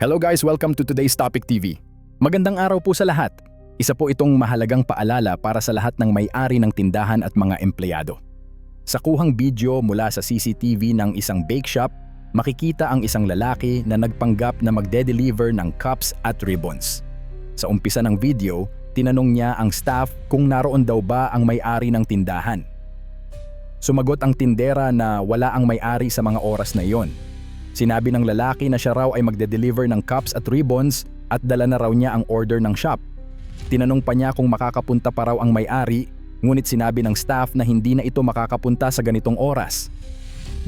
Hello guys, welcome to today's Topic TV. Magandang araw po sa lahat. Isa po itong mahalagang paalala para sa lahat ng may-ari ng tindahan at mga empleyado. Sa kuhang video mula sa CCTV ng isang bake shop, makikita ang isang lalaki na nagpanggap na magde-deliver ng cups at ribbons. Sa umpisa ng video, tinanong niya ang staff kung naroon daw ba ang may-ari ng tindahan. Sumagot ang tindera na wala ang may-ari sa mga oras na iyon. Sinabi ng lalaki na siya raw ay magde-deliver ng cups at ribbons at dala na raw niya ang order ng shop. Tinanong pa niya kung makakapunta pa raw ang may-ari, ngunit sinabi ng staff na hindi na ito makakapunta sa ganitong oras.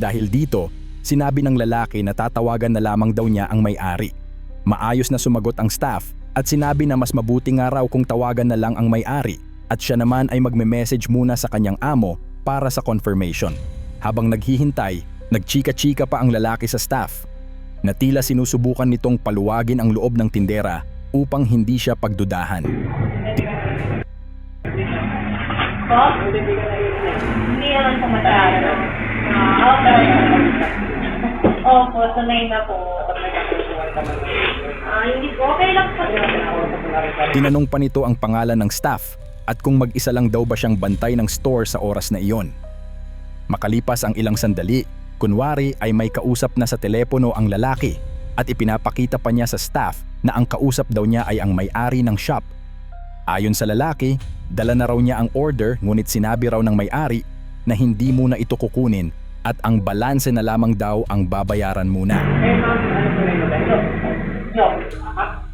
Dahil dito, sinabi ng lalaki na tatawagan na lamang daw niya ang may-ari. Maayos na sumagot ang staff at sinabi na mas mabuti nga raw kung tawagan na lang ang may-ari at siya naman ay magme-message muna sa kanyang amo para sa confirmation. Habang naghihintay, nagchika-chika pa ang lalaki sa staff na tila sinusubukan nitong paluwagin ang loob ng tindera upang hindi siya pagdudahan. Hindi naman po masyado. Opo, sanay na po. Hindi po, okay lang po. Tinanong pa nito ang pangalan ng staff at kung mag-isa lang daw ba siyang bantay ng store sa oras na iyon. Makalipas ang ilang sandali, kunwari ay may kausap na sa telepono ang lalaki at ipinapakita pa niya sa staff na ang kausap daw niya ay ang may-ari ng shop. Ayon sa lalaki, dala na raw niya ang order ngunit sinabi raw ng may-ari na hindi muna ito kukunin at ang balanse na lamang daw ang babayaran muna. Eh, ma'am, ano po na yung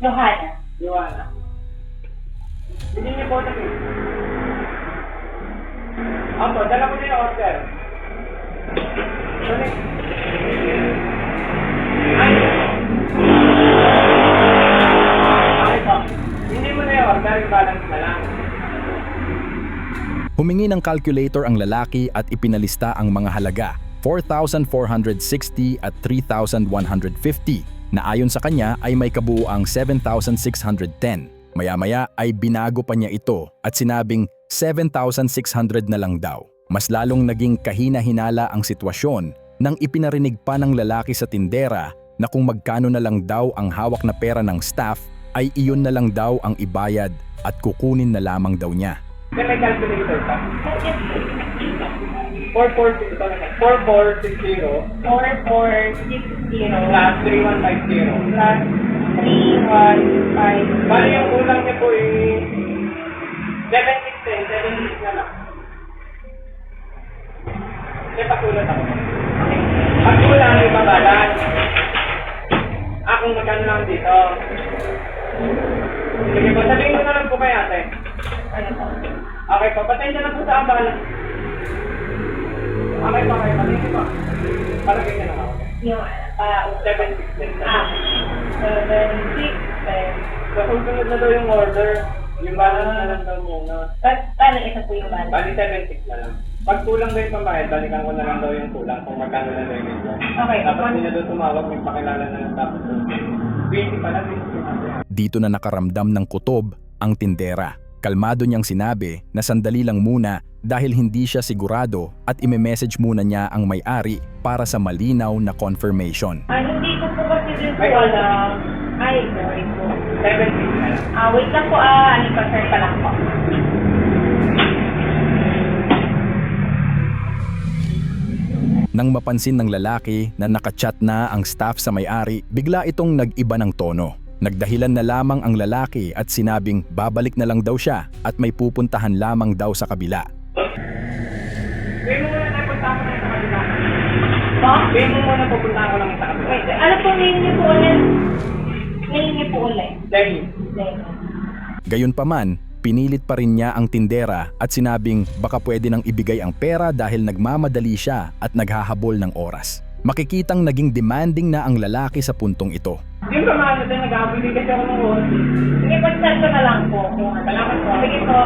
Johanna. Johanna. Hindi niyo po ito. Opo, dala ko na yung order. Sorry. Okay po. Hindi mo na yung order, yung balance na lang. Humingi ng calculator ang lalaki at ipinalista ang mga halaga, 4,460 at 3,150, na ayon sa kanya ay may kabuuang 7,610. Maya-maya ay binago pa niya ito at sinabing 7,600 na lang daw. Mas lalong naging kahina-hinala ang sitwasyon nang ipinarinig pa ng lalaki sa tindera na kung magkano na lang daw ang hawak na pera ng staff ay iyon na lang daw ang ibayad at kukunin na lamang daw niya. May calculator pa? 4460 4460 4460 plus 3150 plus 3150. Bali yung kulang niya po eh 76 na lang. Kasi patulat ako. Pag kulang yung babalan, akong magkano lang dito. Sige po, sabihin ko na lang po kay ate. Ano po? Okay po, patayin na lang po sa abala. Okay po, patayin po. Palagay na lang ako. Yung 716 na. 716. So, kung sunod na daw yung order, yung balance na lang daw muna. Paano isa po yung balance? Bali 76 na lang. Pag kulang daw yung pambayad, balikan ko na lang daw yung kulang kung magkano na daw yung ito. Okay. Tapos hindi na daw tumawag, may pakilala na lang tapos. 20 pala, 20 Dito na nakaramdam ng kutob ang tindera. Kalmado niyang sinabi na sandali lang muna dahil hindi siya sigurado at ime-message muna niya ang may-ari para sa malinaw na confirmation. Hindi ko po kasi din po alam. Ay, sorry po. 76 na lang. Wait lang po, confirm pa lang po. Nang mapansin ng lalaki na nakachat na ang staff sa may-ari, bigla itong nag-iba ng tono. Nagdahilan na lamang ang lalaki at sinabing babalik na lang daw siya at may pupuntahan lamang daw sa kabila. Wait mo muna na punta ako lang sa kabila. Po? Wait mo muna pupunta ako lang sa kabila. Wait, ano po name niyo po ulit? Name niyo po ulit. Dahil, Gayunpaman, pinilit pa rin niya ang tindera at sinabing baka pwede nang ibigay ang pera dahil nagmamadali siya at naghahabol ng oras. Makikitang naging demanding na ang lalaki sa puntong ito. yung kamano tayo, nag-aabili kasi ako ng oras. Sige, pag-chat ko na lang po. Salamat po. Sige po.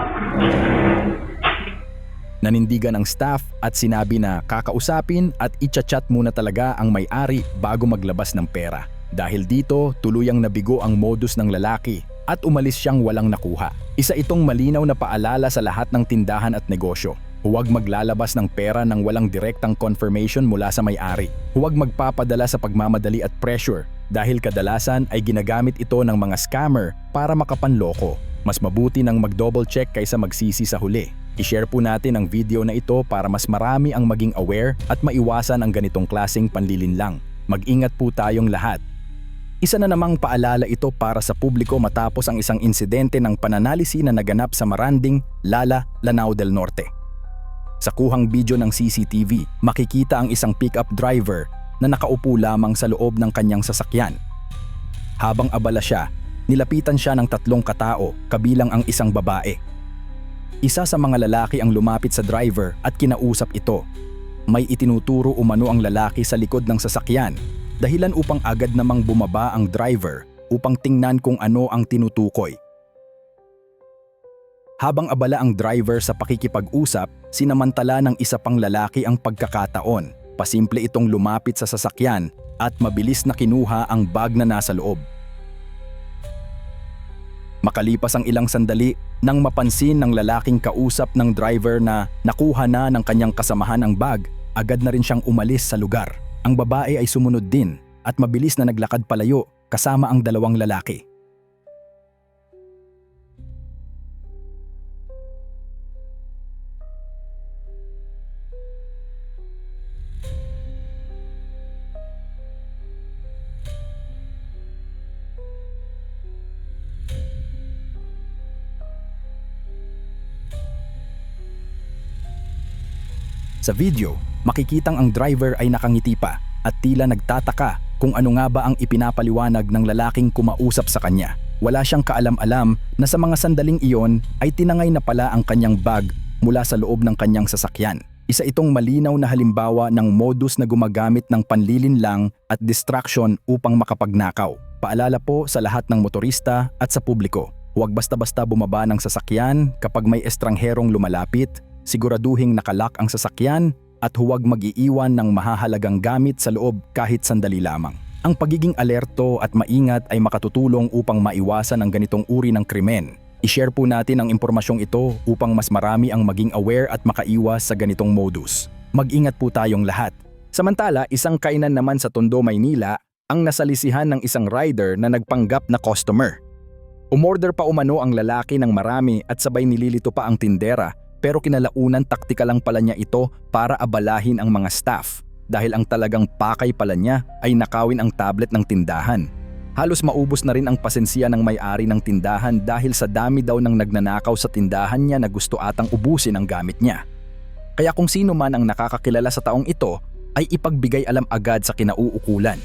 Nanindigan ang staff at sinabi na kakausapin at i-chat muna talaga ang may-ari bago maglabas ng pera. Dahil dito, tuluyang nabigo ang modus ng lalaki at umalis siyang walang nakuha. Isa itong malinaw na paalala sa lahat ng tindahan at negosyo. Huwag maglalabas ng pera nang walang direktang confirmation mula sa may-ari. Huwag magpapadala sa pagmamadali at pressure dahil kadalasan ay ginagamit ito ng mga scammer para makapanloko. Mas mabuti nang mag-double check kaysa magsisi sa huli. I-share po natin ang video na ito para mas marami ang maging aware at maiwasan ang ganitong klaseng panlilinlang. Mag-ingat po tayong lahat. Isa na namang paalala ito para sa publiko matapos ang isang insidente ng pananalisi na naganap sa Maranding, Lala, Lanao del Norte. Sa kuhang video ng CCTV, makikita ang isang pickup driver na nakaupo lamang sa loob ng kanyang sasakyan. Habang abala siya, nilapitan siya ng 3 katao, kabilang ang isang babae. Isa sa mga lalaki ang lumapit sa driver at kinausap ito. May itinuturo umano ang lalaki sa likod ng sasakyan, dahilan upang agad namang bumaba ang driver upang tingnan kung ano ang tinutukoy. Habang abala ang driver sa pakikipag-usap, sinamantala ng isa pang lalaki ang pagkakataon. Pasimple itong lumapit sa sasakyan at mabilis na kinuha ang bag na nasa loob. Makalipas ang ilang sandali, nang mapansin ng lalaking kausap ng driver na nakuha na ng kanyang kasamahan ang bag, agad na rin siyang umalis sa lugar. Ang babae ay sumunod din at mabilis na naglakad palayo kasama ang 2 lalaki. Sa video, makikitang ang driver ay nakangiti pa at tila nagtataka kung ano nga ba ang ipinapaliwanag ng lalaking kumausap sa kanya. Wala siyang kaalam-alam na sa mga sandaling iyon ay tinangay na pala ang kanyang bag mula sa loob ng kanyang sasakyan. Isa itong malinaw na halimbawa ng modus na gumagamit ng panlilinlang at distraction upang makapagnakaw. Paalala po sa lahat ng motorista at sa publiko, huwag basta-basta bumaba ng sasakyan kapag may estrangherong lumalapit. Siguraduhing nakalock ang sasakyan at huwag mag-iiwan ng mahahalagang gamit sa loob kahit sandali lamang. Ang pagiging alerto at maingat ay makatutulong upang maiwasan ang ganitong uri ng krimen. I-share po natin ang impormasyong ito upang mas marami ang maging aware at makaiwas sa ganitong modus. Mag-ingat po tayong lahat. Samantala, isang kainan naman sa Tondo, Maynila ang nasalisihan ng isang rider na nagpanggap na customer. Umorder pa umano ang lalaki ng marami at sabay nililito pa ang tindera. Pero kinalaunan taktika lang pala niya ito para abalahin ang mga staff dahil ang talagang pakay pala niya ay nakawin ang tablet ng tindahan. Halos maubos na rin ang pasensya ng may-ari ng tindahan dahil sa dami daw ng nagnanakaw sa tindahan niya na gusto atang ubusin ang gamit niya. Kaya kung sino man ang nakakakilala sa taong ito ay ipagbigay alam agad sa kinauukulan.